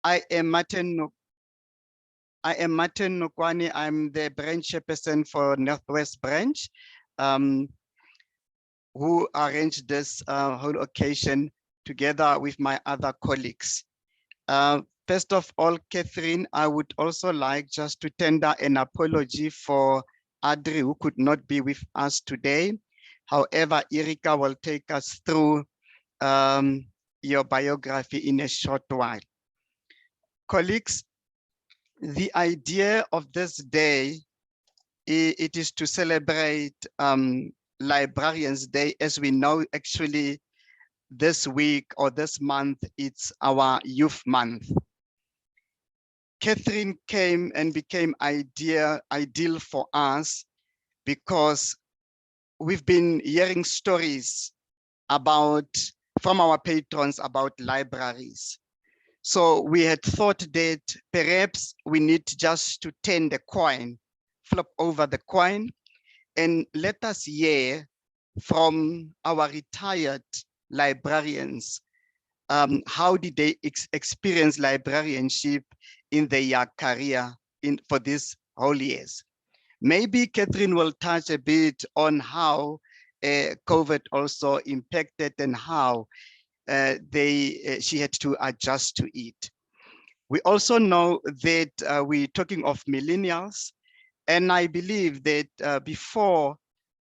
I am Martin Nukwani. I'm the branch chairperson for Northwest Branch, who arranged this whole occasion together with my other colleagues. First of all, Catherine, I would also like just to tender an apology for Adri, who could not be with us today. However, Erika will take us through your biography in a short while. Colleagues, the idea of this day, it is to celebrate Librarians Day. As we know, actually, this week or this month, it's our youth month. Catherine came and became ideal for us because we've been hearing stories from our patrons about libraries. So we had thought that perhaps we need just to turn the coin, flip over the coin, and let us hear from our retired librarians. How did they experience librarianship in their career for these whole years? Maybe Catherine will touch a bit on how COVID also impacted and how she had to adjust to it. We also know that we're talking of millennials, and I believe that before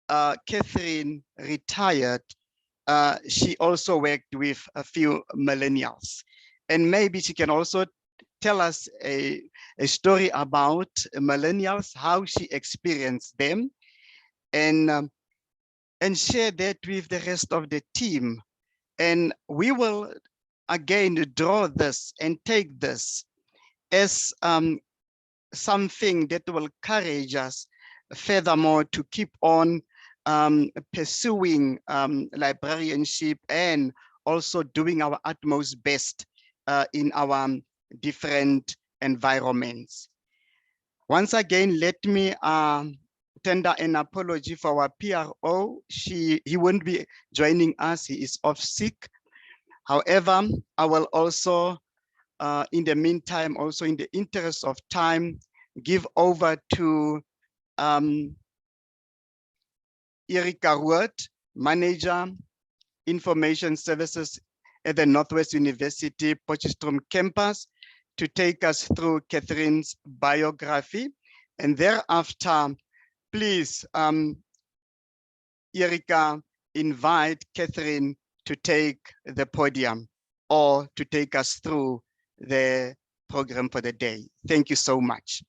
Catherine retired, she also worked with a few millennials, and maybe she can also tell us a story about millennials, how she experienced them, and share that with the rest of the team. And we will again draw this and take this as something that will encourage us furthermore to keep on pursuing librarianship and also doing our utmost best in our different environments. Once again, let me tender an apology for our PRO. He won't be joining us, he is off sick. However, I will also, in the meantime, also in the interest of time, give over to Erika Wood, Manager, Information Services at the Northwest University Potchefstroom campus, to take us through Catherine's biography. And thereafter, please, Erika, invite Catherine to take the podium or to take us through the program for the day. Thank you so much.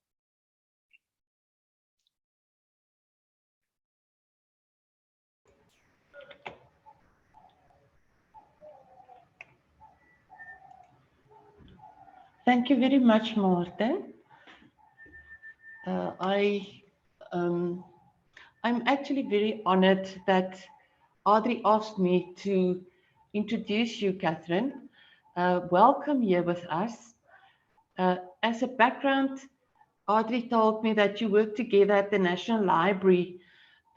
Thank you very much, Martin. I'm actually very honored that Audrey asked me to introduce you, Catherine. Welcome here with us. As a background, Audrey told me that you work together at the National Library,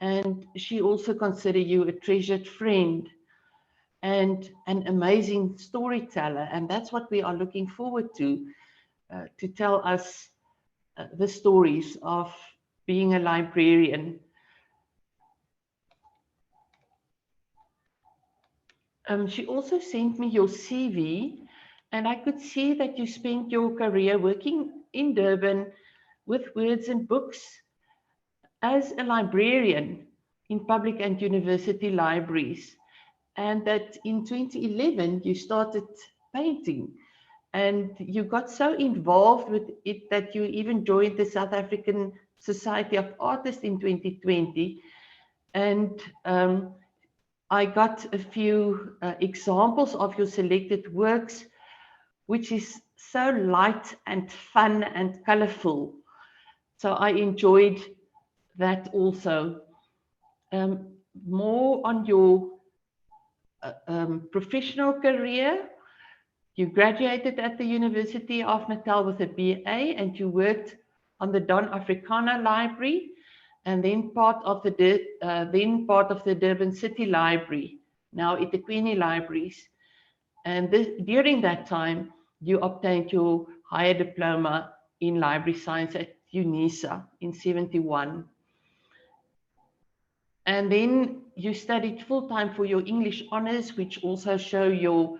and she also considers you a treasured friend and an amazing storyteller. And that's what we are looking forward to tell us the stories of being a librarian. She also sent me your CV, and I could see that you spent your career working in Durban with Words and Books as a librarian in public and university libraries, and that in 2011 you started painting, and you got so involved with it that you even joined the South African Society of Artists in 2020. And I got a few examples of your selected works, which is so light and fun and colorful. So I enjoyed that also. More on your professional career. You graduated at the University of Natal with a BA, and you worked on the Don Africana Library, and then part of the Durban City Library, now eThekwini Libraries. And during that time, you obtained your higher diploma in library science at UNISA in 71. And then you studied full-time for your English honors, which also show your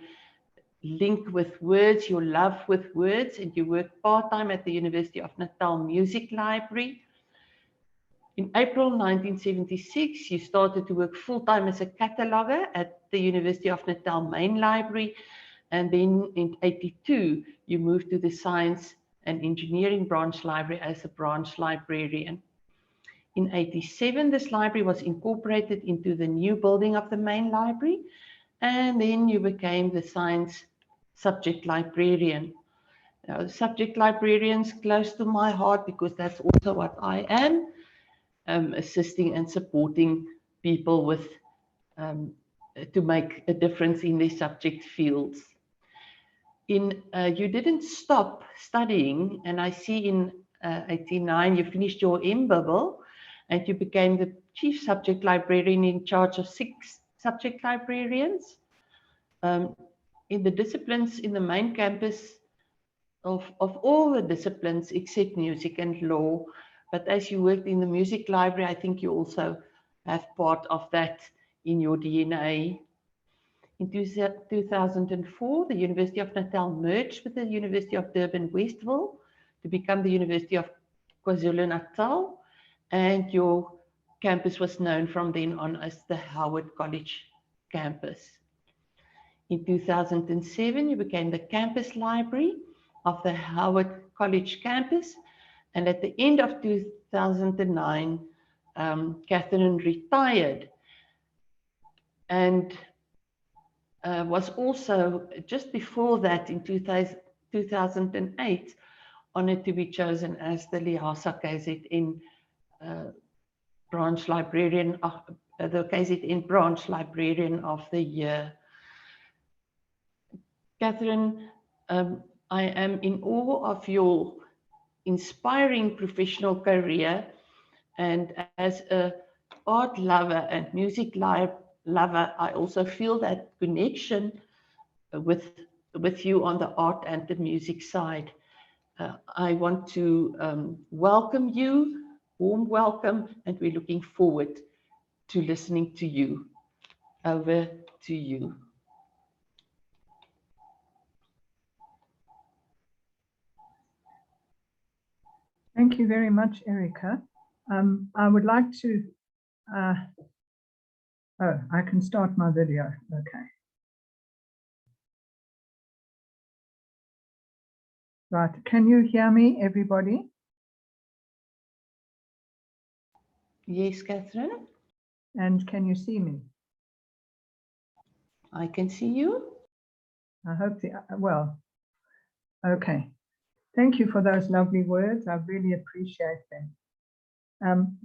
link with words, your love with words, and you worked part-time at the University of Natal Music Library. In April 1976, you started to work full-time as a cataloger at the University of Natal Main Library, and then in 82, you moved to the Science and Engineering Branch Library as a branch librarian. In 87, this library was incorporated into the new building of the main library, and then you became the science subject librarian. Now, subject librarians close to my heart because that's also what I am, assisting and supporting people with to make a difference in their subject fields. You didn't stop studying, and I see in 89 you finished your MBibble and you became the chief subject librarian in charge of 6 subject librarians. In the disciplines in the main campus of all the disciplines except music and law, but as you worked in the music library, I think you also have part of that in your DNA. In 2004, the University of Natal merged with the University of Durban-Westville to become the University of KwaZulu-Natal, and your campus was known from then on as the Howard College campus. In 2007, you became the campus library of the Howard College campus, and at the end of 2009, Catherine retired and was also, just before that, in 2008, honored to be chosen as the LIASA KZN branch librarian, the KZN branch librarian of the year. Catherine, I am in awe of your inspiring professional career, and as an art lover and music lover, I also feel that connection with you on the art and the music side. I want to welcome you, warm welcome, and we're looking forward to listening to you. Over to you. Thank you very much, Erica. I would like to, oh, I can start my video, okay. Right, can you hear me, everybody? Yes, Catherine. And can you see me? I can see you. I hope well, okay. Thank you for those lovely words. I really appreciate them.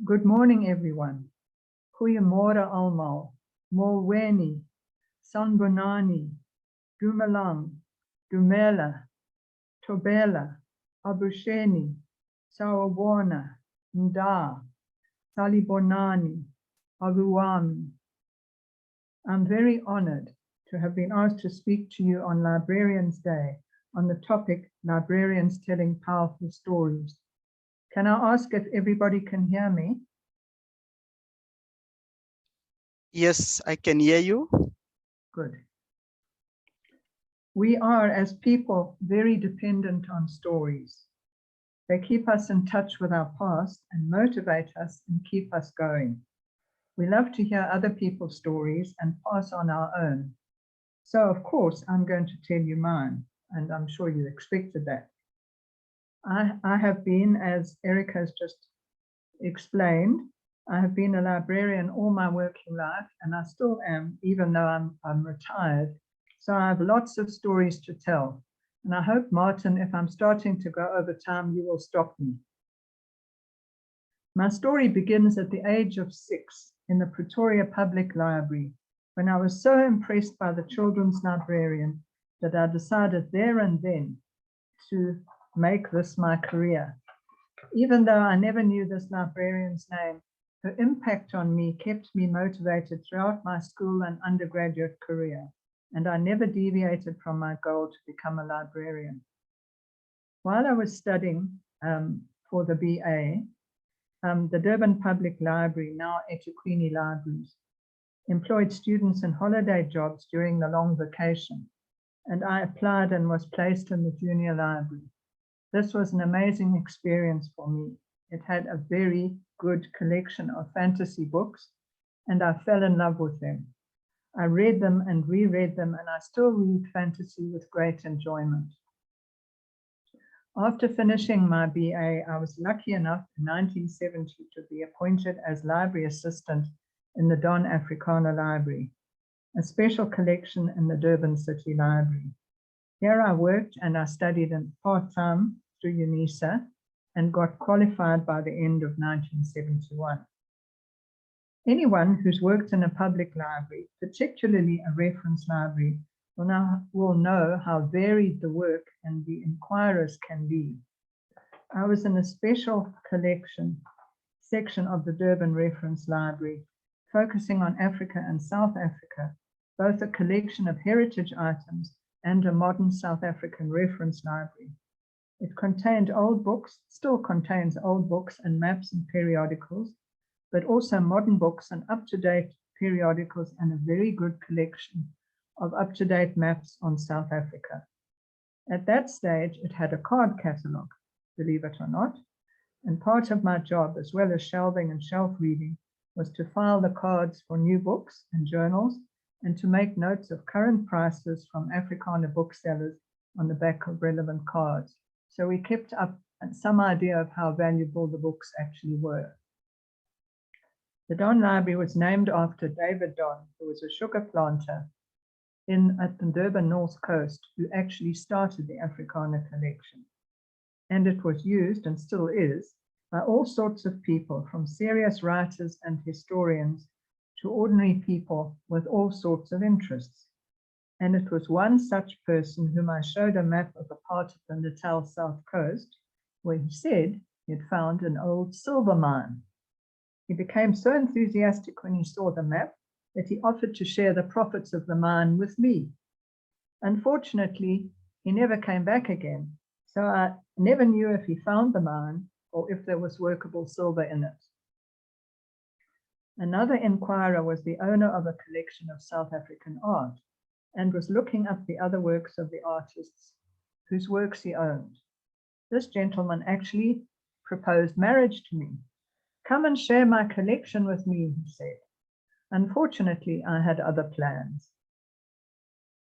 Good morning, everyone. Goeiemôre almal. Molweni, Sanbonani, Dumelang, Dumela, Tobela, Abusheni, Sawubona, Nda, Salibonani, Abuwami. I'm very honored to have been asked to speak to you on Librarians Day on the topic Librarians Telling Powerful Stories. Can I ask if everybody can hear me? Yes, I can hear you. Good. We are, as people, very dependent on stories. They keep us in touch with our past and motivate us and keep us going. We love to hear other people's stories and pass on our own. So, of course, I'm going to tell you mine, and I'm sure you expected that. I have been, as Erica has just explained, I have been a librarian all my working life, and I still am, even though I'm retired. So I have lots of stories to tell. And I hope, Martin, if I'm starting to go over time, you will stop me. My story begins at the age of 6 in the Pretoria Public Library, when I was so impressed by the children's librarian that I decided there and then to make this my career. Even though I never knew this librarian's name, her impact on me kept me motivated throughout my school and undergraduate career. and I never deviated from my goal to become a librarian. While I was studying for the BA, the Durban Public Library, now eThekwini Libraries, employed students in holiday jobs during the long vacation, and I applied and was placed in the junior library. This was an amazing experience for me. It had a very good collection of fantasy books, and I fell in love with them. I read them and reread them, and I still read fantasy with great enjoyment. After finishing my BA, I was lucky enough in 1970 to be appointed as library assistant in the Don Afrikaner Library, a special collection in the Durban City Library. Here I worked and I studied in part-time through UNISA and got qualified by the end of 1971. Anyone who's worked in a public library, particularly a reference library, will know how varied the work and the inquirers can be. I was in a special collection section of the Durban Reference Library, focusing on Africa and South Africa, both a collection of heritage items and a modern South African reference library. It contained old books, still contains old books and maps and periodicals, but also modern books and up-to-date periodicals and a very good collection of up-to-date maps on South Africa. At that stage, it had a card catalogue, believe it or not, and part of my job, as well as shelving and shelf reading, was to file the cards for new books and journals and to make notes of current prices from Afrikaner booksellers on the back of relevant cards. So we kept up some idea of how valuable the books actually were. The Don Library was named after David Don, who was a sugar planter at the Durban North Coast, who actually started the Afrikaner collection. And it was used, and still is, by all sorts of people, from serious writers and historians to ordinary people with all sorts of interests. And it was one such person whom I showed a map of a part of the Natal South Coast, where he said he had found an old silver mine. He became so enthusiastic when he saw the map that he offered to share the profits of the mine with me. Unfortunately, he never came back again, so I never knew if he found the mine or if there was workable silver in it. Another inquirer was the owner of a collection of South African art and was looking up the other works of the artists whose works he owned. This gentleman actually proposed marriage to me. "Come and share my collection with me," he said. Unfortunately, I had other plans.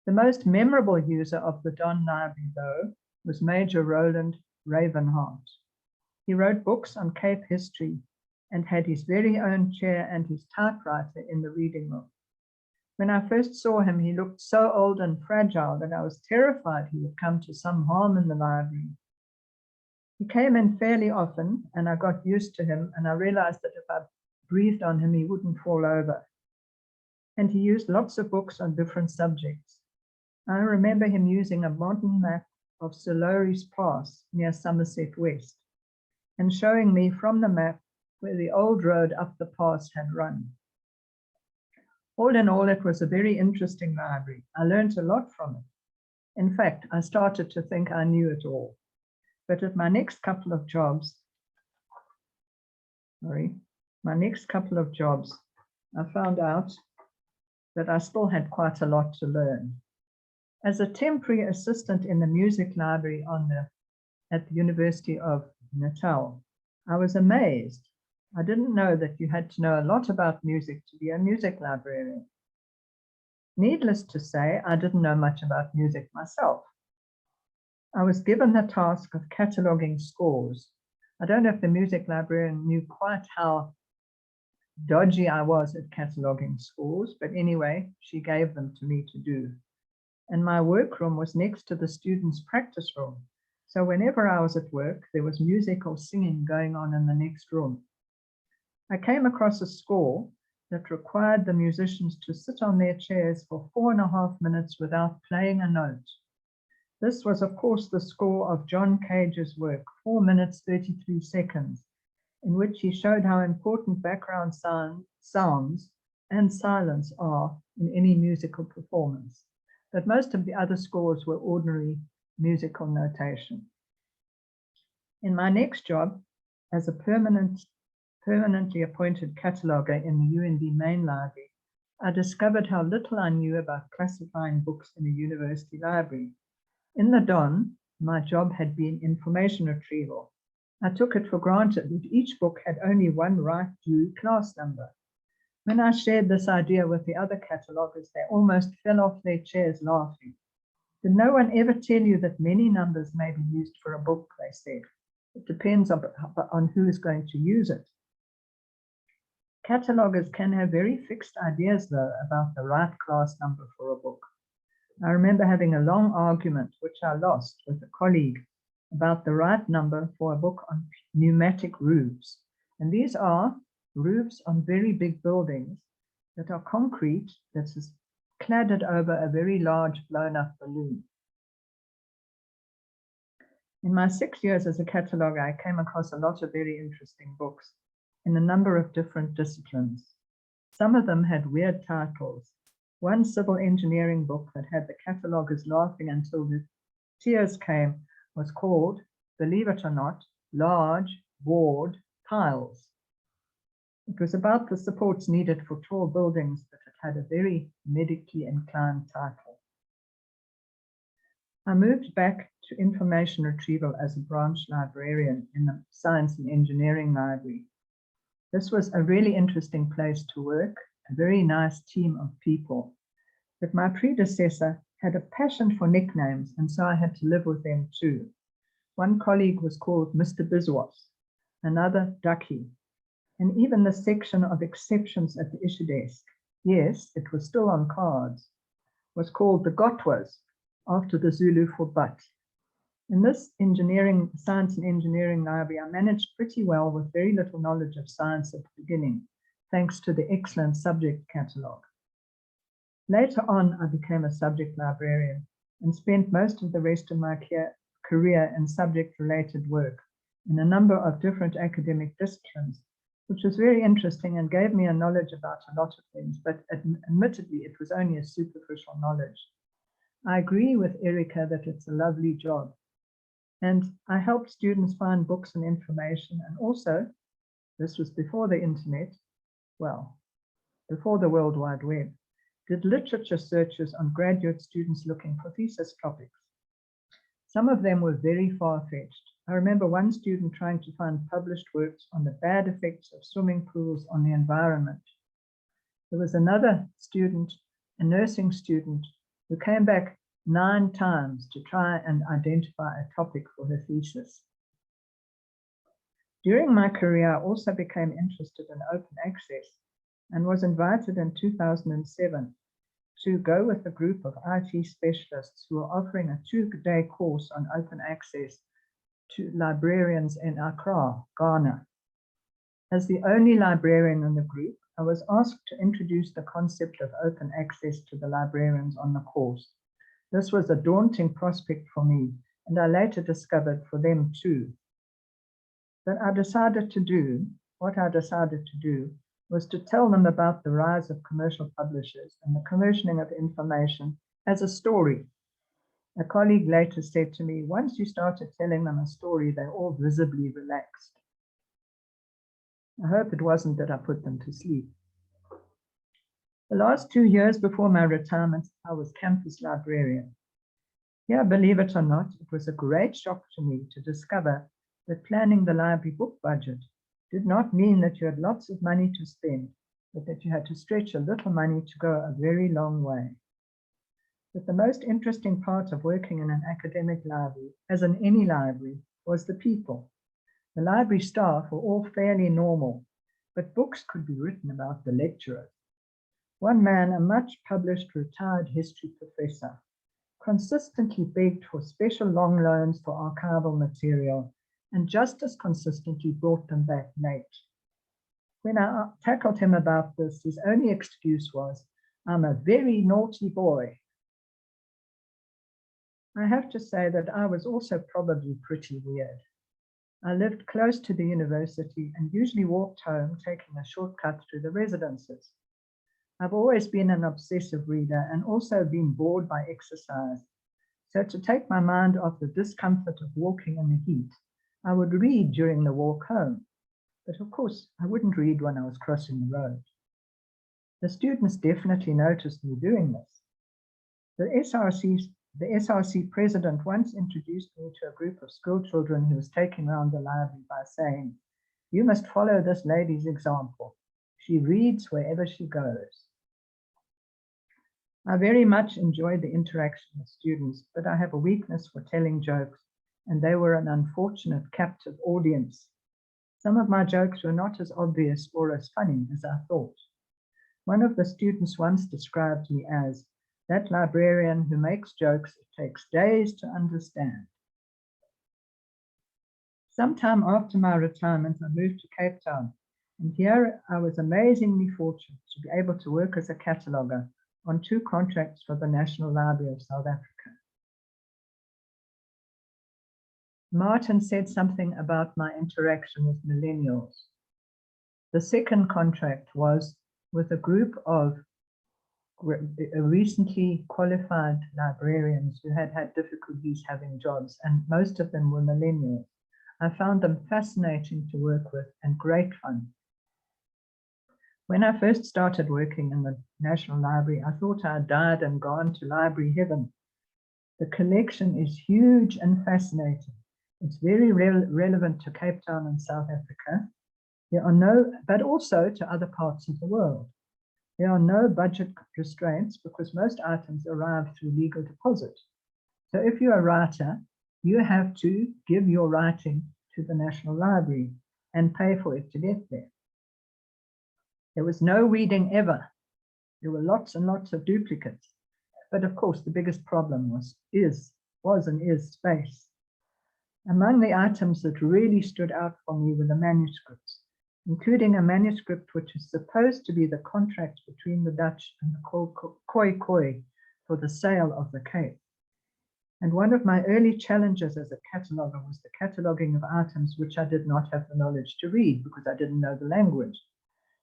The most memorable user of the Don Library, though, was Major Roland Ravenheart. He wrote books on Cape history and had his very own chair and his typewriter in the reading room. When I first saw him, he looked so old and fragile that I was terrified he would come to some harm in the library. He came in fairly often, and I got used to him, and I realized that if I breathed on him, he wouldn't fall over. And he used lots of books on different subjects. I remember him using a modern map of Sir Lowry's Pass near Somerset West, and showing me from the map where the old road up the pass had run. All in all, it was a very interesting library. I learned a lot from it. In fact, I started to think I knew it all. But at my next couple of jobs, I found out that I still had quite a lot to learn. As a temporary assistant in the music library at the University of Natal, I was amazed. I didn't know that you had to know a lot about music to be a music librarian. Needless to say, I didn't know much about music myself. I was given the task of cataloguing scores. I don't know if the music librarian knew quite how dodgy I was at cataloguing scores, but anyway, she gave them to me to do. And my workroom was next to the students' practice room. So whenever I was at work, there was music or singing going on in the next room. I came across a score that required the musicians to sit on their chairs for 4.5 minutes without playing a note. This was, of course, the score of John Cage's work, 4 minutes, 33 seconds, in which he showed how important background sounds and silence are in any musical performance. but most of the other scores were ordinary musical notation. In my next job, as a permanently appointed cataloguer in the UND main library, I discovered how little I knew about classifying books in a university library. In the Don, my job had been information retrieval. I took it for granted that each book had only one right Dewey class number. When I shared this idea with the other catalogers, they almost fell off their chairs laughing. Did no one ever tell you that many numbers may be used for a book, they said. It depends on who is going to use it. Catalogers can have very fixed ideas, though, about the right class number for a book. I remember having a long argument, which I lost, with a colleague about the right number for a book on pneumatic roofs. And these are roofs on very big buildings that are concrete that is cladded over a very large blown-up balloon. In my 6 years as a cataloger, I came across a lot of very interesting books in a number of different disciplines. Some of them had weird titles. One civil engineering book that had the catalogers laughing until the tears came was called, believe it or not, Large Board Piles. It was about the supports needed for tall buildings, but it had a very medically inclined title. I moved back to information retrieval as a branch librarian in the Science and Engineering Library. This was a really interesting place to work, a very nice team of people. But my predecessor had a passion for nicknames, and so I had to live with them too. One colleague was called Mr. Biswas, another Ducky, and even the section of exceptions at the issue desk, yes, it was still on cards, was called the Gotwas, after the Zulu for but. In this science and engineering library, I managed pretty well with very little knowledge of science at the beginning, thanks to the excellent subject catalogue. Later on, I became a subject librarian and spent most of the rest of my career in subject-related work in a number of different academic disciplines, which was very interesting and gave me a knowledge about a lot of things, but admittedly, it was only a superficial knowledge. I agree with Erica that it's a lovely job. And I helped students find books and information, and also, this was before the internet, well, before the World Wide Web, did literature searches on graduate students looking for thesis topics. Some of them were very far-fetched. I remember one student trying to find published works on the bad effects of swimming pools on the environment. There was another student, a nursing student, who came back 9 times to try and identify a topic for her thesis. During my career, I also became interested in open access and was invited in 2007 to go with a group of IT specialists who were offering a 2-day course on open access to librarians in Accra, Ghana. As the only librarian in the group, I was asked to introduce the concept of open access to the librarians on the course. This was a daunting prospect for me, and I later discovered for them too. But what I decided to do was to tell them about the rise of commercial publishers and the commissioning of information as a story. A colleague later said to me, once you started telling them a story, they all visibly relaxed. I hope it wasn't that I put them to sleep. The last 2 years before my retirement, I was campus librarian. Here, believe it or not, it was a great shock to me to discover that planning the library book budget did not mean that you had lots of money to spend, but that you had to stretch a little money to go a very long way. But the most interesting part of working in an academic library, as in any library, was the people. The library staff were all fairly normal, but books could be written about the lecturers. One man, a much published retired history professor, consistently begged for special long loans for archival material and just as consistently brought them back late. When I tackled him about this, his only excuse was, "I'm a very naughty boy." I have to say that I was also probably pretty weird. I lived close to the university and usually walked home, taking a shortcut through the residences. I've always been an obsessive reader and also been bored by exercise. So to take my mind off the discomfort of walking in the heat, I would read during the walk home. But of course, I wouldn't read when I was crossing the road. The students definitely noticed me doing this. The SRC president once introduced me to a group of school children who was taking around the library by saying, "You must follow this lady's example. She reads wherever she goes." I very much enjoyed the interaction with students, but I have a weakness for telling jokes, and they were an unfortunate captive audience. Some of my jokes were not as obvious or as funny as I thought. One of the students once described me as that librarian who makes jokes it takes days to understand. Sometime after my retirement, I moved to Cape Town, and here I was amazingly fortunate to be able to work as a cataloger on 2 contracts for the National Library of South Africa. Martin said something about my interaction with millennials. The second contract was with a group of recently qualified librarians who had had difficulties having jobs, and most of them were millennials. I found them fascinating to work with and great fun. When I first started working in the National Library, I thought I had died and gone to library heaven. The collection is huge and fascinating. It's very relevant to Cape Town and South Africa. There are no, but also to other parts of the world. There are no budget restraints because most items arrive through legal deposit. So if you're a writer, you have to give your writing to the National Library and pay for it to get there. There was no reading ever. There were lots and lots of duplicates. But of course, the biggest problem was and is space. Among the items that really stood out for me were the manuscripts, including a manuscript which is supposed to be the contract between the Dutch and the Khoi for the sale of the Cape. And one of my early challenges as a cataloger was the cataloguing of items which I did not have the knowledge to read because I didn't know the language,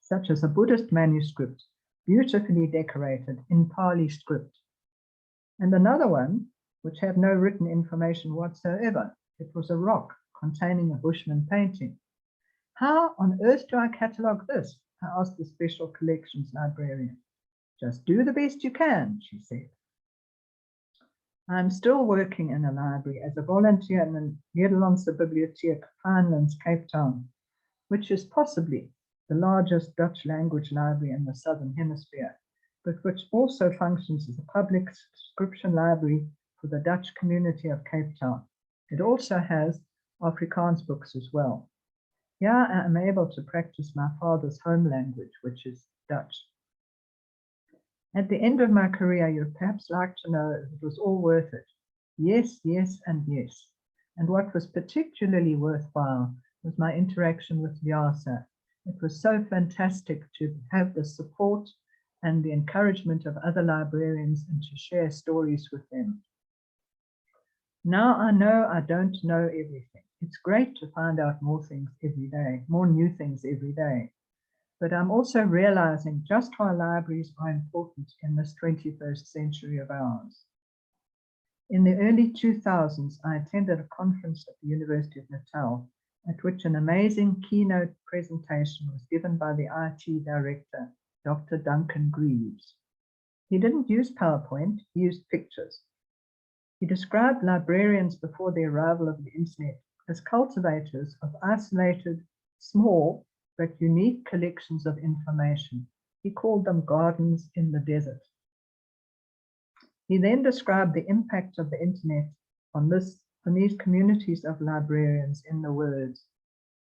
such as a Buddhist manuscript, beautifully decorated in Pali script. And another one, which had no written information whatsoever. It was a rock containing a Bushman painting. How on earth do I catalogue this? I asked the special collections librarian. Just do the best you can, she said. I'm still working in a library as a volunteer in the Nederlandse Bibliotheek, Pinelands, Cape Town, which is possibly the largest Dutch language library in the Southern Hemisphere, but which also functions as a public subscription library for the Dutch community of Cape Town. It also has Afrikaans books as well. Here I am able to practice my father's home language, which is Dutch. At the end of my career, you'd perhaps like to know if it was all worth it. Yes, yes, and yes. And what was particularly worthwhile was my interaction with LIASA. It was so fantastic to have the support and the encouragement of other librarians and to share stories with them. Now I know I don't know everything. It's great to find out more things every day, more new things every day. But I'm also realizing just how libraries are important in this 21st century of ours. In the early 2000s, I attended a conference at the University of Natal, at which an amazing keynote presentation was given by the IT director, Dr. Duncan Greaves. He didn't use PowerPoint, he used pictures. He described librarians before the arrival of the internet as cultivators of isolated, small, but unique collections of information. He called them gardens in the desert. He then described the impact of the internet on these communities of librarians in the words,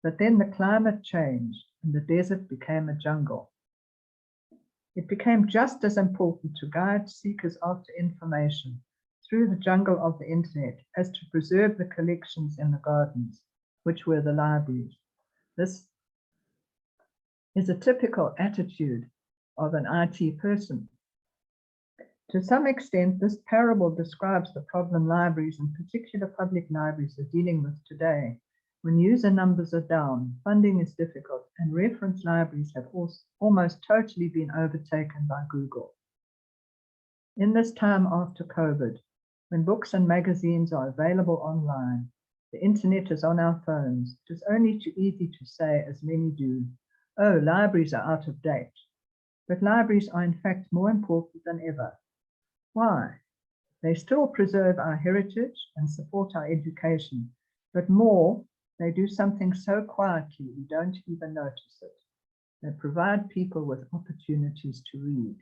but then the climate changed and the desert became a jungle. It became just as important to guide seekers after information through the jungle of the internet as to preserve the collections in the gardens, which were the libraries. This is a typical attitude of an IT person. To some extent, this parable describes the problem libraries, in particular public libraries, are dealing with today, When user numbers are down, funding is difficult, and reference libraries have almost totally been overtaken by Google. In this time after COVID, when books and magazines are available online, the internet is on our phones, it is only too easy to say, as many do, oh, libraries are out of date. But libraries are in fact more important than ever. Why? They still preserve our heritage and support our education, but more, they do something so quietly we don't even notice it. They provide people with opportunities to read.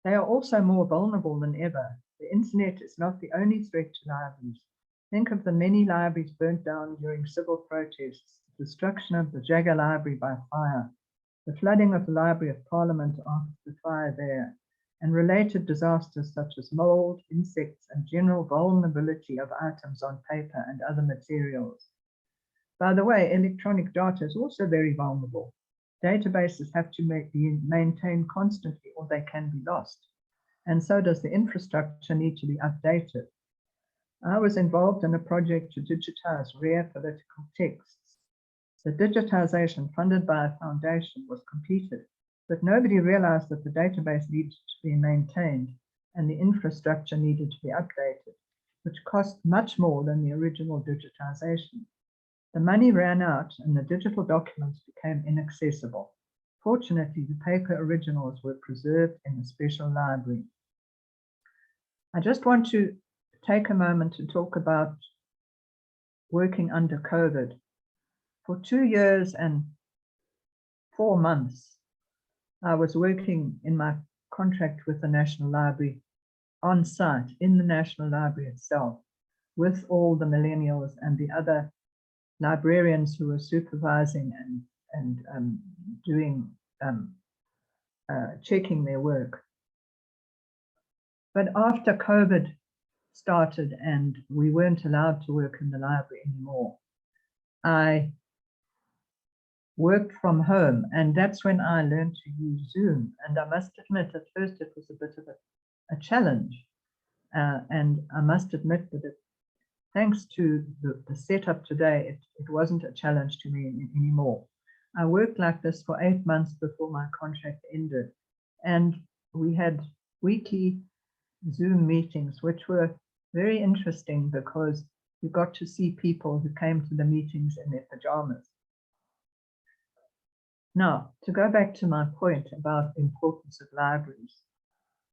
They are also more vulnerable than ever. The internet is not the only threat to libraries. Think of the many libraries burnt down during civil protests, the destruction of the Jagger Library by fire, the flooding of the Library of Parliament after the fire there, and related disasters such as mold, insects, and general vulnerability of items on paper and other materials. By the way, electronic data is also very vulnerable. Databases have to be maintained constantly or they can be lost. And so does the infrastructure need to be updated. I was involved in a project to digitize rare political texts. The digitization funded by a foundation was completed, but nobody realized that the database needed to be maintained and the infrastructure needed to be updated, which cost much more than the original digitization. The money ran out and the digital documents became inaccessible. Fortunately, the paper originals were preserved in a special library. I just want to take a moment to talk about working under COVID. For 2 years and 4 months, I was working in my contract with the National Library on site in the National Library itself with all the millennials and the other librarians who were supervising and doing checking their work. But after COVID started and we weren't allowed to work in the library anymore, I worked from home, and that's when I learned to use Zoom. And I must admit, at first it was a bit of a challenge. And I must admit that thanks to the setup today, it wasn't a challenge to me anymore. I worked like this for 8 months before my contract ended. And we had weekly Zoom meetings, which were very interesting because you got to see people who came to the meetings in their pajamas. Now, to go back to my point about the importance of libraries,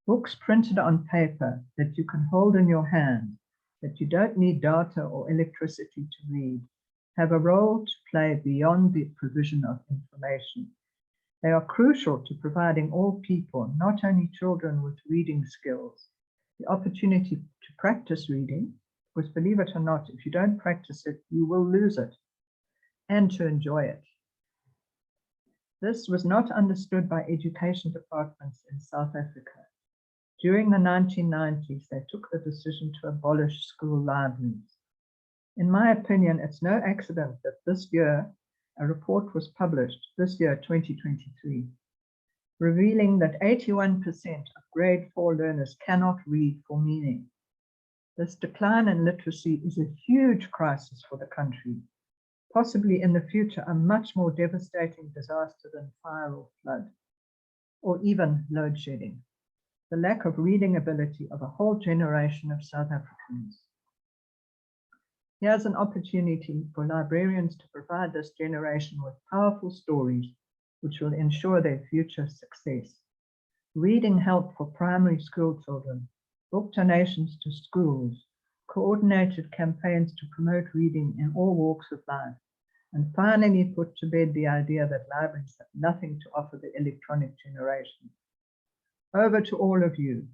books printed on paper that you can hold in your hand, that you don't need data or electricity to read, have a role to play beyond the provision of information. They are crucial to providing all people, not only children, with reading skills, the opportunity to practice reading, because believe it or not, if you don't practice it, you will lose it, and to enjoy it. This was not understood by education departments in South Africa. During the 1990s, they took the decision to abolish school libraries. In my opinion, it's no accident that this year a report was published, this year, 2023, revealing that 81% of grade 4 learners cannot read for meaning. This decline in literacy is a huge crisis for the country, possibly in the future a much more devastating disaster than fire or flood, or even load shedding. The lack of reading ability of a whole generation of South Africans. Here's an opportunity for librarians to provide this generation with powerful stories which will ensure their future success. Reading help for primary school children, book donations to schools, coordinated campaigns to promote reading in all walks of life, and finally put to bed the idea that libraries have nothing to offer the electronic generation. Over to all of you.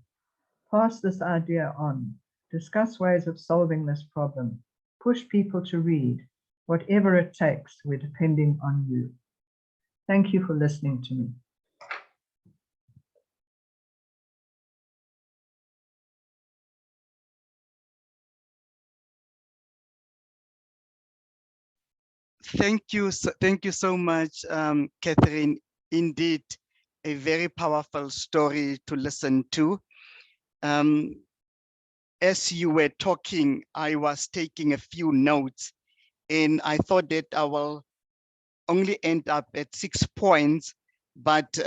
Pass this idea on. Discuss ways of solving this problem. Push people to read. Whatever it takes, we're depending on you. Thank you for listening to me. Thank you so much, Catherine. Indeed, a very powerful story to listen to. as you were talking, I was taking a few notes, and I thought that I will only end up at 6 points, but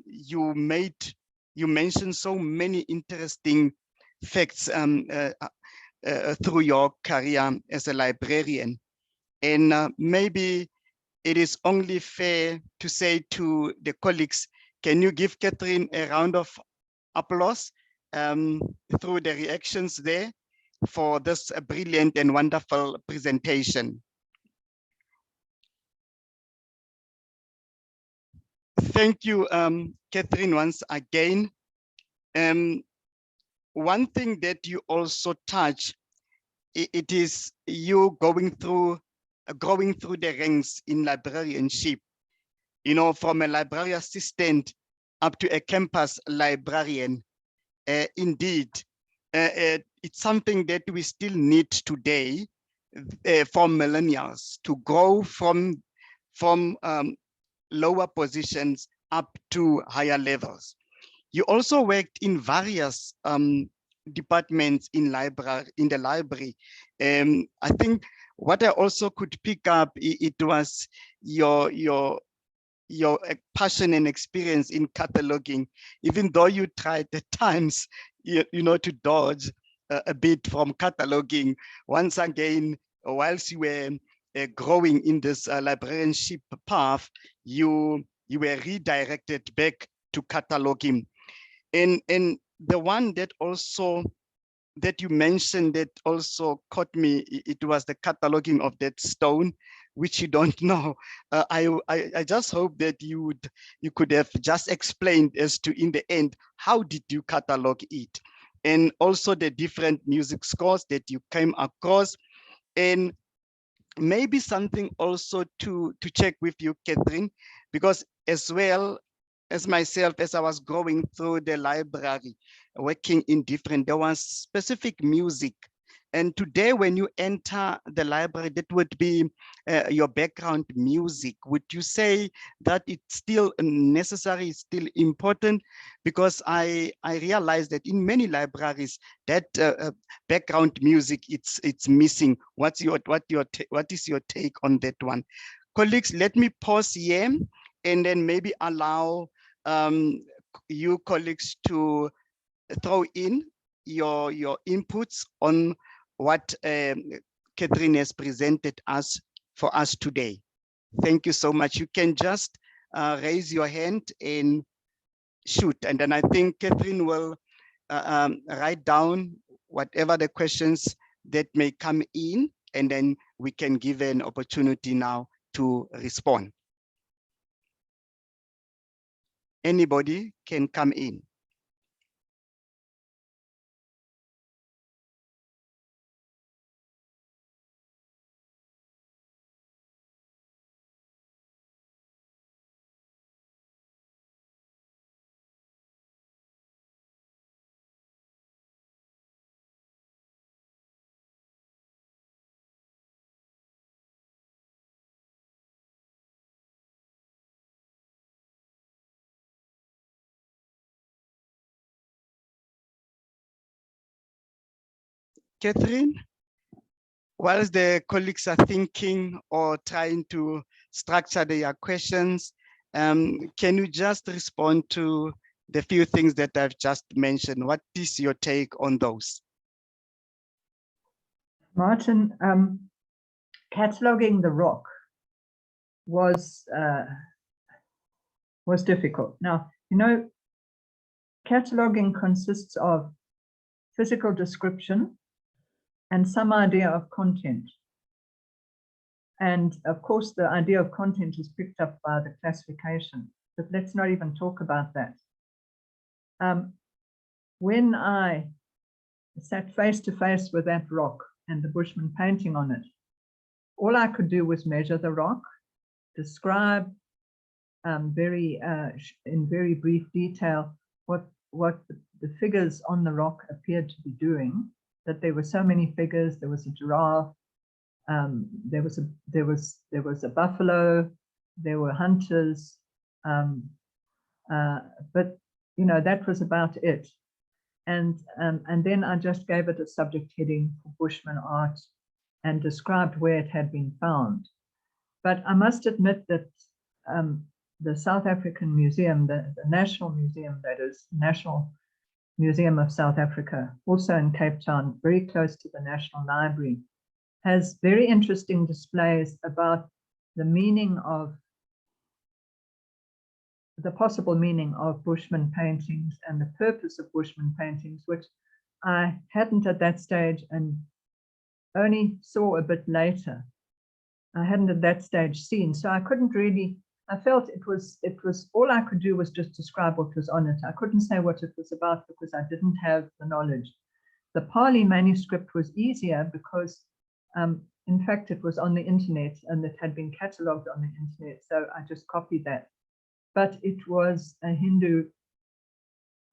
you mentioned so many interesting facts through your career as a librarian. And maybe it is only fair to say to the colleagues, can you give Catherine a round of applause through the reactions there for this brilliant and wonderful presentation. Thank you, Catherine, once again. One thing that you also touch, it is you growing through the ranks in librarianship, you know, from a library assistant up to a campus librarian. Indeed, it's something that we still need today for millennials to grow from lower positions up to higher levels. You also worked in various departments in the library. I think what I also could pick up, it was your passion and experience in cataloging, even though you tried at times, you know, to dodge a bit from cataloging. Once again, whilst you were growing in this librarianship path, you were redirected back to cataloging. And the one that you mentioned that also caught me, it was the cataloging of that stone, which you don't know. I just hope that you could have just explained as to, in the end, how did you catalog it? And also the different music scores that you came across. And maybe something also to check with you, Catherine, because as well as myself, as I was going through the library, working in different, there was specific music. And today, when you enter the library, that would be your background music. Would you say that it's still necessary, it's still important? Because I realized that in many libraries, that background music, it's missing. What is your take on that one? Colleagues, let me pause here and then maybe allow you colleagues to throw in your inputs on what Catherine has presented us for us today. Thank you so much. You can just raise your hand and shoot, and then I think Catherine will write down whatever the questions that may come in, and then we can give an opportunity now to respond. Anybody can come in. Catherine, whilst the colleagues are thinking or trying to structure their questions, can you just respond to the few things that I've just mentioned? What is your take on those? Martin, cataloging the rock was difficult. Now, you know, cataloging consists of physical description and some idea of content. And of course, the idea of content is picked up by the classification, but let's not even talk about that. When I sat face to face with that rock and the Bushman painting on it, all I could do was measure the rock, describe in very brief detail what the figures on the rock appeared to be doing, that there were so many figures. There was a giraffe, there was a buffalo, there were hunters, but you know, that was about it. And then I just gave it a subject heading for Bushman art and described where it had been found. But I must admit that the South African Museum, the National Museum, that is National Museum of South Africa, also in Cape Town, very close to the National Library, has very interesting displays about the meaning of, the possible meaning of Bushman paintings and the purpose of Bushman paintings, which I hadn't at that stage and only saw a bit later. I hadn't at that stage seen, so I couldn't really, I felt it was all I could do was just describe what was on it. I couldn't say what it was about because I didn't have the knowledge. The Pali manuscript was easier because in fact it was on the internet and it had been catalogued on the internet, so I just copied that. But it was a Hindu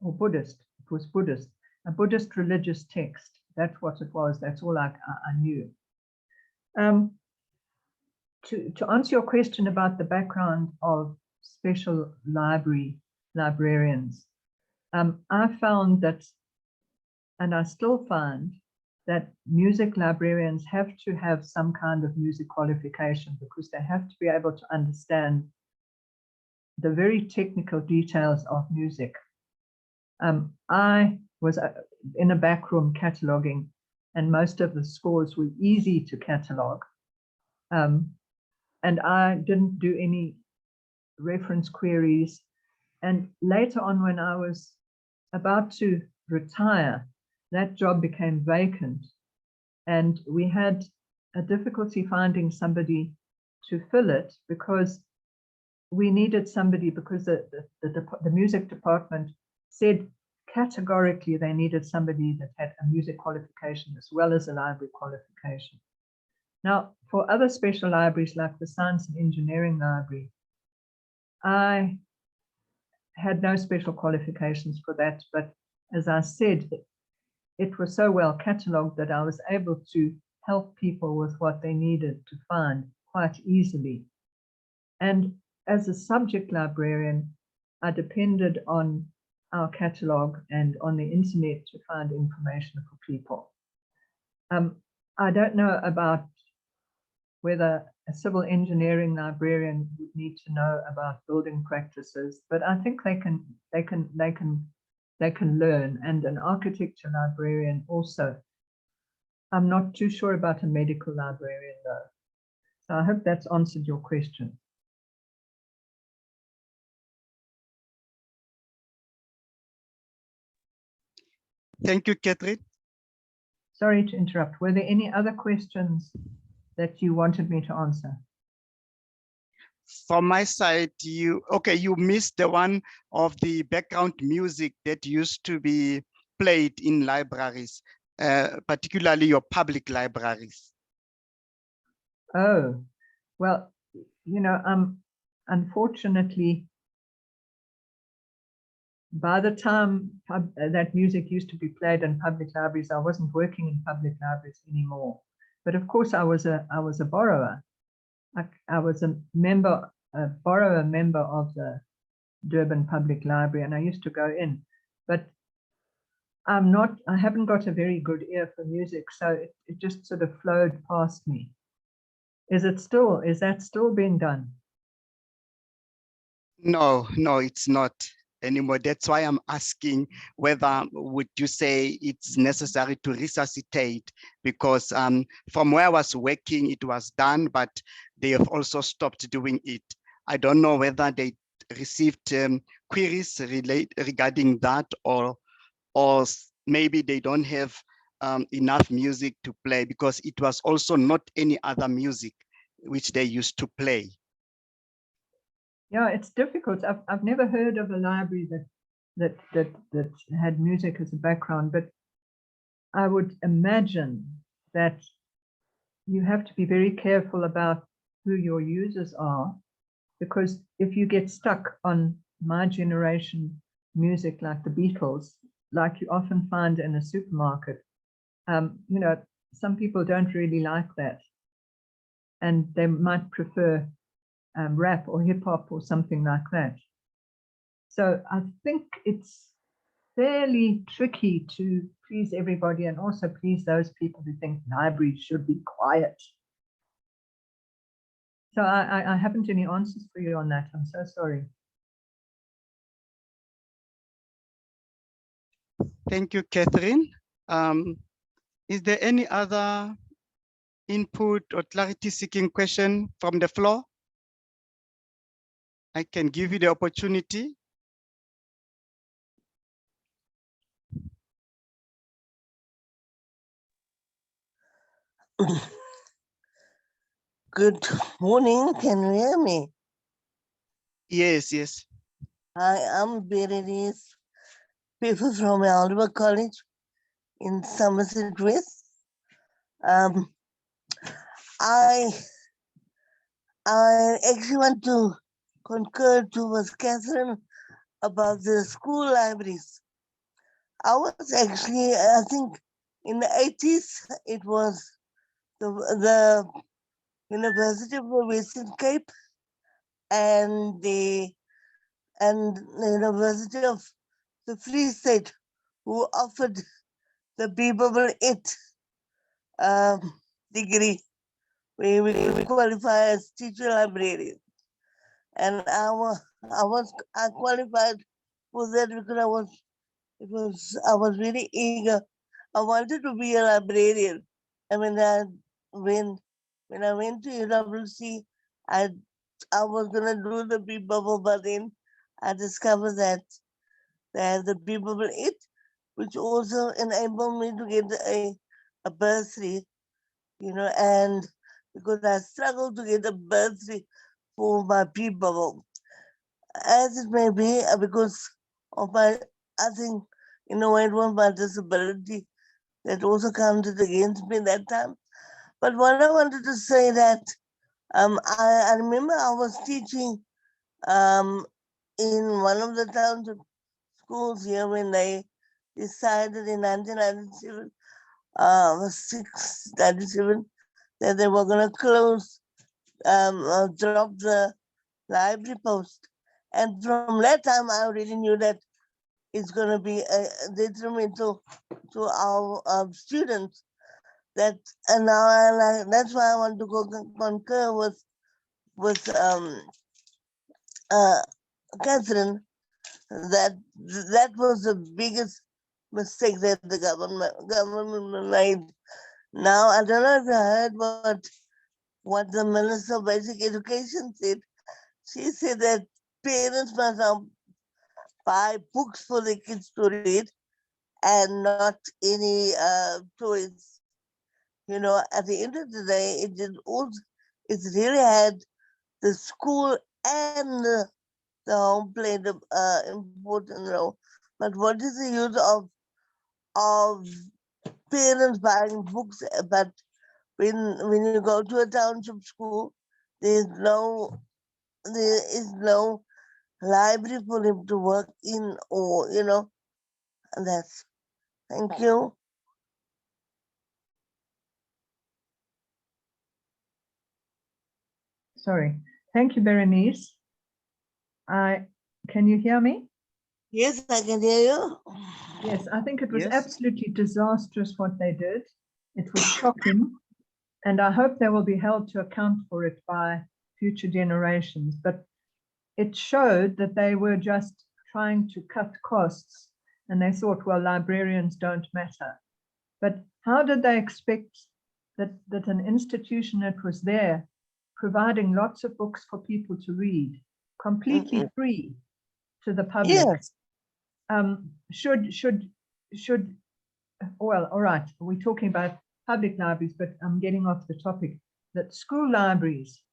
or Buddhist, it was Buddhist, a Buddhist religious text. That's what it was, that's all I knew. To answer your question about the background of special librarians, I found that, and I still find, that music librarians have to have some kind of music qualification because they have to be able to understand the very technical details of music. I was in a back room cataloging, and most of the scores were easy to catalog. And I didn't do any reference queries. And later on, when I was about to retire, that job became vacant. And we had a difficulty finding somebody to fill it because we needed somebody, because the music department said categorically they needed somebody that had a music qualification as well as a library qualification. Now, for other special libraries like the Science and Engineering Library, I had no special qualifications for that, but as I said, it was so well catalogued that I was able to help people with what they needed to find quite easily. And as a subject librarian, I depended on our catalogue and on the internet to find information for people. I don't know about whether a civil engineering librarian would need to know about building practices, but I think they can learn, and an architecture librarian also. I'm not too sure about a medical librarian though. So I hope that's answered your question. Thank you, Catherine. Sorry to interrupt. Were there any other questions that you wanted me to answer? From my side, you missed the one of the background music that used to be played in libraries, particularly your public libraries. Oh, well, you know, unfortunately, by the time that music used to be played in public libraries, I wasn't working in public libraries anymore. But of course, I was a borrower. I was a borrower member of the Durban Public Library, and I used to go in. But I haven't got a very good ear for music, so it just sort of flowed past me. Is that still being done? No, it's not anymore. That's why I'm asking whether would you say it's necessary to resuscitate, because from where I was working, it was done, but they have also stopped doing it. I don't know whether they received queries regarding that, or maybe they don't have enough music to play, because it was also not any other music which they used to play. Yeah, it's difficult. I've never heard of a library that had music as a background, but I would imagine that you have to be very careful about who your users are, because if you get stuck on my generation music like the Beatles, like you often find in a supermarket, you know, some people don't really like that, and they might prefer rap or hip hop or something like that. So I think it's fairly tricky to please everybody and also please those people who think libraries should be quiet. So I haven't any answers for you on that. I'm so sorry. Thank you, Catherine. Is there any other input or clarity seeking question from the floor? I can give you the opportunity. Good morning, can you hear me? Yes, yes. Hi, I'm Berenice, people from Alba College in Somerset West. I actually want to concur to what Catherine about the school libraries. I was actually, I think in the 80s, it was the University of the Western Cape and the University of the Free State who offered the B-Bubble It degree where we qualify as teacher librarian. And I qualified for that because I was really eager. I wanted to be a librarian. I mean, when I went to UWC, I was gonna do the B-Bubble, but then I discovered that the B-Bubble It, which also enabled me to get a bursary, and because I struggled to get a bursary for my B-Bubble. As it may be, because of my, I think, it was my disability that also counted against me that time. But what I wanted to say that I remember I was teaching in one of the township schools here when they decided in 1997, 697, that they were going to close, drop the library post. And from that time, I already knew that it's going to be detrimental to our students. That and now that's why I want to concur with Catherine that was the biggest mistake that the government made. Now I don't know if you heard what the Minister of Basic Education said. She said that parents must now buy books for the kids to read and not any toys. At the end of the day, it's really had the school and the home played an important role. But what is the use of parents buying books? But when you go to a township school, there is no library for him to work in, or and that's. Thank you. Sorry. Thank you, Berenice. Can you hear me? Yes, I can hear you. Yes, I think it was Yes. absolutely disastrous what they did. It was shocking, and I hope they will be held to account for it by future generations. But it showed that they were just trying to cut costs, and they thought, well, librarians don't matter. But how did they expect that an institution that was there providing lots of books for people to read, completely free to the public, Yes. should well, all right, we're talking about public libraries, but I'm getting off the topic, that school libraries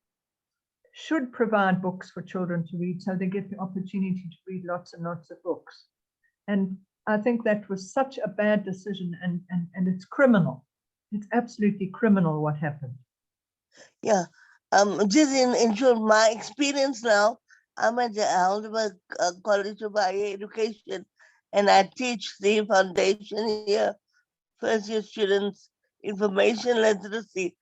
should provide books for children to read so they get the opportunity to read lots and lots of books. And I think that was such a bad decision, and it's criminal. It's absolutely criminal what happened. Yeah. Just in short, my experience now, I'm at the Heidelberg College of Higher Education, and I teach the foundation here, first year students, information literacy.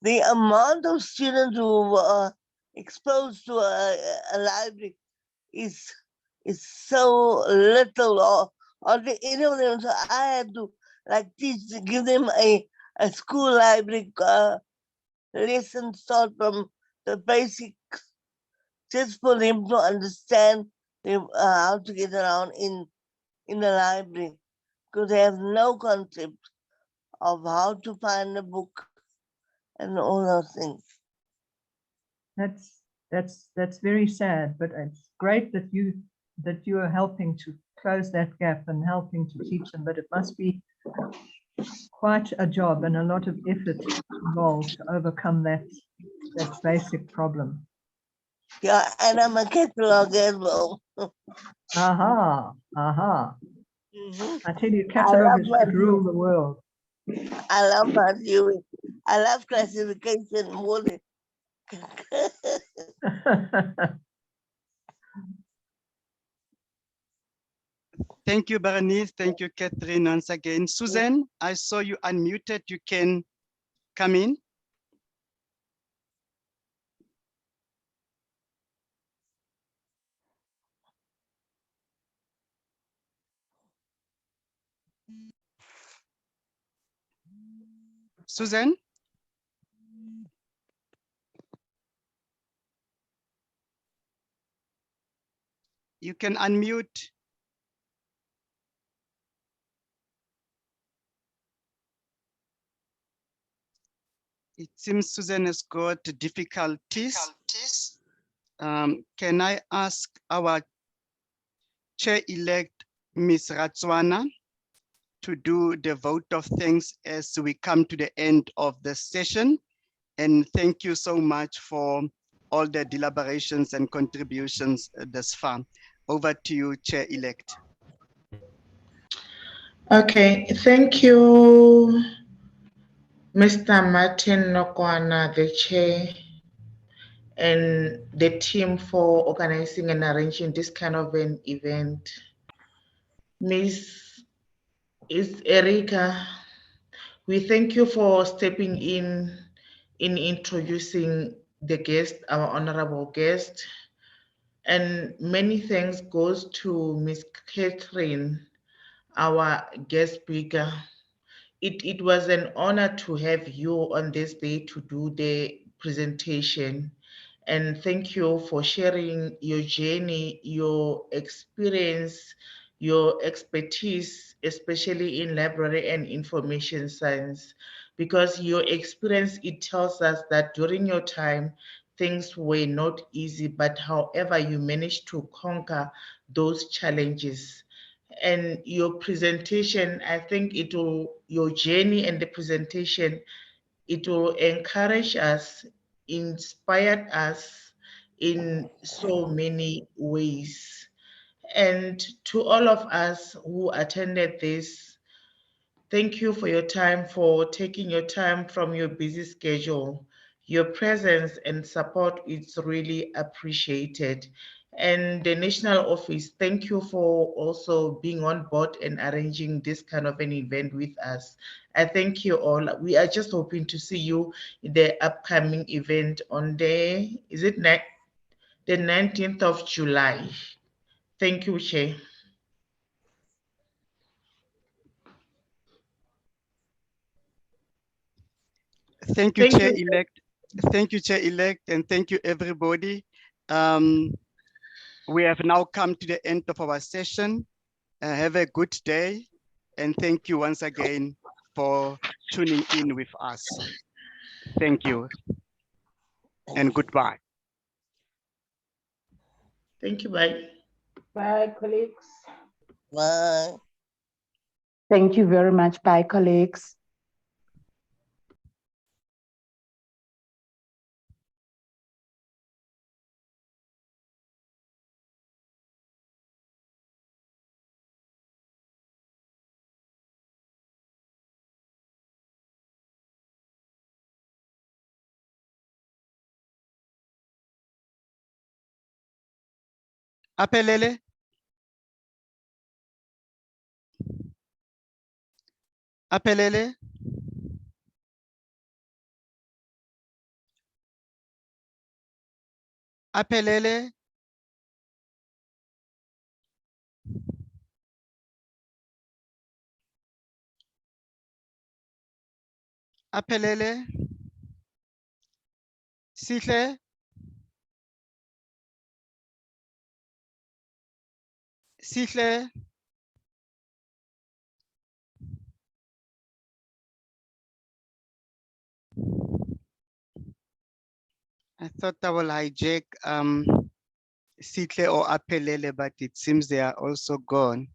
The amount of students who are exposed to a library is so little, or any of them. So I had to like teach, give them a school library lessons taught from the basics, just for them to understand them, how to get around in the library, because they have no concept of how to find a book and all those things. That's very sad, but it's great that you are helping to close that gap and helping to teach them. But it must be quite a job and a lot of effort involved to overcome that basic problem. Yeah, and I'm a catalog as well. Aha, aha. Mhm. I tell you, I catalogers love my should rule the world. I love my viewing. I love classification more than Thank you, Bernice. Thank you, Catherine, once again. Susan, I saw you unmuted. You can come in. Susan? You can unmute. It seems Susan has got difficulties. Can I ask our chair-elect, Ms. Ratswana, to do the vote of thanks as we come to the end of the session? And thank you so much for all the deliberations and contributions thus far. Over to you, chair-elect. Okay, thank you, Mr. Martin Nokwana, the chair, and the team for organizing and arranging this kind of an event. Miss Erika, we thank you for stepping in introducing the guest, our honorable guest. And many thanks goes to Miss Catherine, our guest speaker. It was an honor to have you on this day to do the presentation. And thank you for sharing your journey, your experience, your expertise, especially in library and information science, because your experience, it tells us that during your time, things were not easy, but however, you managed to conquer those challenges. And your presentation, I think your journey and the presentation, it will encourage us, inspire us in so many ways. And to all of us who attended this, thank you for your time, for taking your time from your busy schedule. Your presence and support is really appreciated. And the national office, thank you for also being on board and arranging this kind of an event with us. I thank you all. We are just hoping to see you in the upcoming event on the 19th of July. Thank you, Chair. Thank you, Thank you. Chair-elect. Thank you, Chair-elect, and thank you, everybody. We have now come to the end of our session. Have a good day, and thank you once again for tuning in with us. Thank you, and goodbye. Thank you, bye. Bye, colleagues. Bye. Thank you very much. Bye, colleagues. Apelele. Apelele. Apelele. Aphelele? Sihle? Sihle? I thought I will hijack Sihle or Aphelele, but it seems they are also gone.